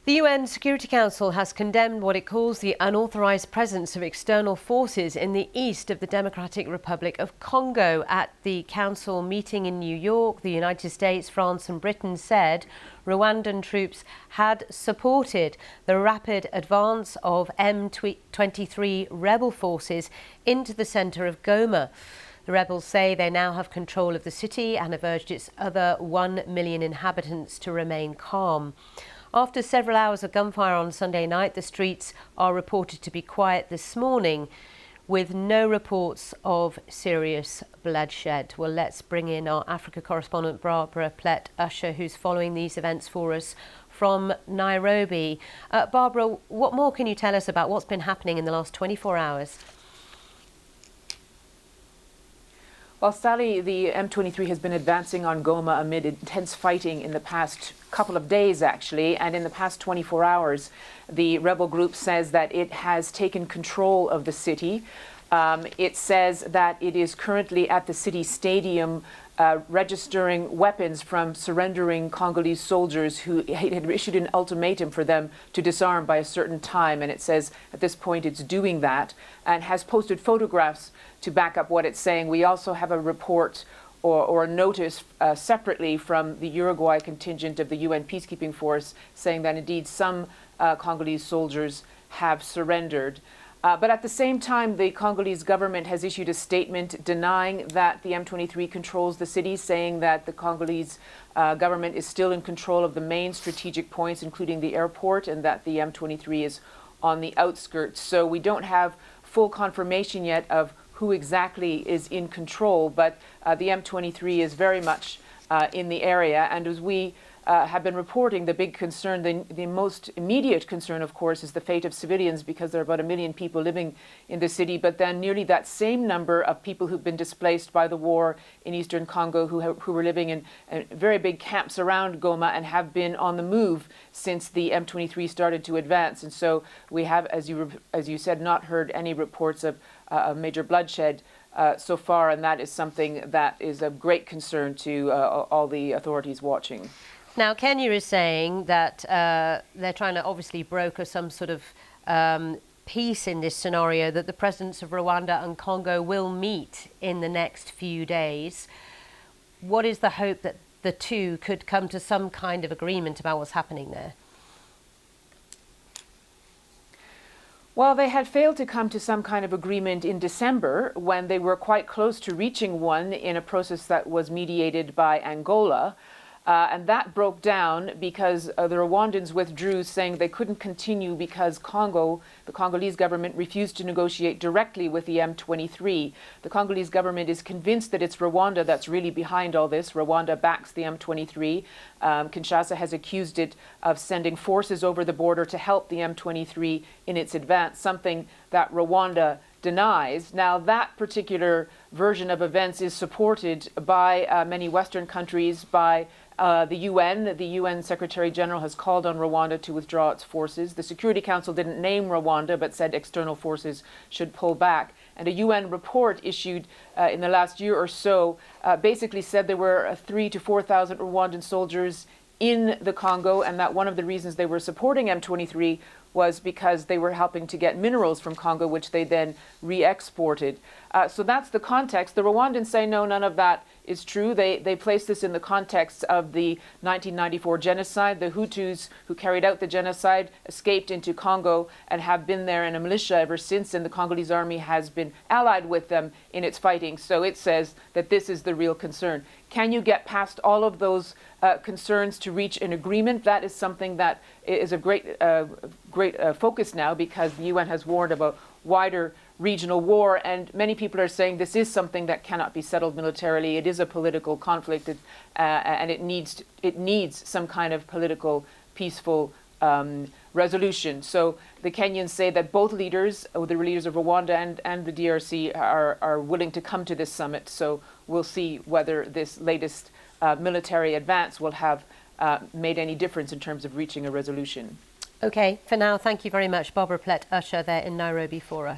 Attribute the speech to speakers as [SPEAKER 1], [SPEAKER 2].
[SPEAKER 1] The UN Security Council has condemned what it calls the unauthorized presence of external forces in the east of the Democratic Republic of Congo. At the Council meeting in New York, the United States, France and Britain said Rwandan troops had supported the rapid advance of M23 rebel forces into the centre of Goma. The rebels say they now have control of the city and have urged its other 1 million inhabitants to remain calm. After several hours of gunfire on Sunday night, the streets are reported to be quiet this morning, with no reports of serious bloodshed. Well, let's bring in our Africa correspondent, Barbara Plett-Usher, who's following these events for us from Nairobi. Barbara, what more can you tell us about what's been happening in the last 24 hours?
[SPEAKER 2] Well, Sally, the M23 has been advancing on Goma amid intense fighting in the past couple of days, actually, and in the past 24 hours, the rebel group says that it has taken control of the city. It says that it is currently at the city stadium registering weapons from surrendering Congolese soldiers who had issued an ultimatum for them to disarm by a certain time. And it says at this point it's doing that and has posted photographs to back up what it's saying. We also have a report or a notice separately from the Uruguay contingent of the UN peacekeeping force saying that indeed some Congolese soldiers have surrendered. But at the same time, the Congolese government has issued a statement denying that the M23 controls the city, saying that the Congolese government is still in control of the main strategic points, including the airport, and that the M23 is on the outskirts. So we don't have full confirmation yet of who exactly is in control, but the M23 is very much in the area. And as we have been reporting, the big concern, the most immediate concern, of course, is the fate of civilians, because there are about 1 million people living in the city, but then nearly that same number of people who've been displaced by the war in eastern Congo, who were living in very big camps around Goma and have been on the move since the M23 started to advance. And so we have, as you said, not heard any reports of major bloodshed so far, and that is something that is of great concern to all the authorities watching.
[SPEAKER 1] Now, Kenya is saying that they're trying to obviously broker some sort of peace in this scenario, that the presidents of Rwanda and Congo will meet in the next few days. What is the hope that the two could come to some kind of agreement about what's happening there?
[SPEAKER 2] Well, they had failed to come to some kind of agreement in December when they were quite close to reaching one in a process that was mediated by Angola. And that broke down because the Rwandans withdrew, saying they couldn't continue because Congo, the Congolese government, refused to negotiate directly with the M23. The Congolese government is convinced that it's Rwanda that's really behind all this. Rwanda backs the M23. Kinshasa has accused it of sending forces over the border to help the M23 in its advance, something that Rwanda denies. Now, that particular version of events is supported by many Western countries, by the UN. The UN Secretary General has called on Rwanda to withdraw its forces. The Security Council didn't name Rwanda, but said external forces should pull back. And a UN report issued in the last year or so basically said there were 3,000 to 4,000 Rwandan soldiers in the Congo, and that one of the reasons they were supporting M23 was because they were helping to get minerals from Congo, which they then re-exported. So that's the context. The Rwandans say no, none of that is true. They place this in the context of the 1994 genocide. The Hutus who carried out the genocide escaped into Congo and have been there in a militia ever since, and the Congolese army has been allied with them in its fighting. So it says that this is the real concern. Can you get past all of those concerns to reach an agreement? That is something that is of great focus now, because the UN has warned about wider regional war, and many people are saying this is something that cannot be settled militarily. It is a political conflict, and it needs some kind of political, peaceful resolution. So the Kenyans say that both leaders, the leaders of Rwanda and the DRC, are willing to come to this summit. So we'll see whether this latest military advance will have made any difference in terms of reaching a resolution.
[SPEAKER 1] Okay, for now, thank you very much, Barbara Plett-Usher there in Nairobi for us.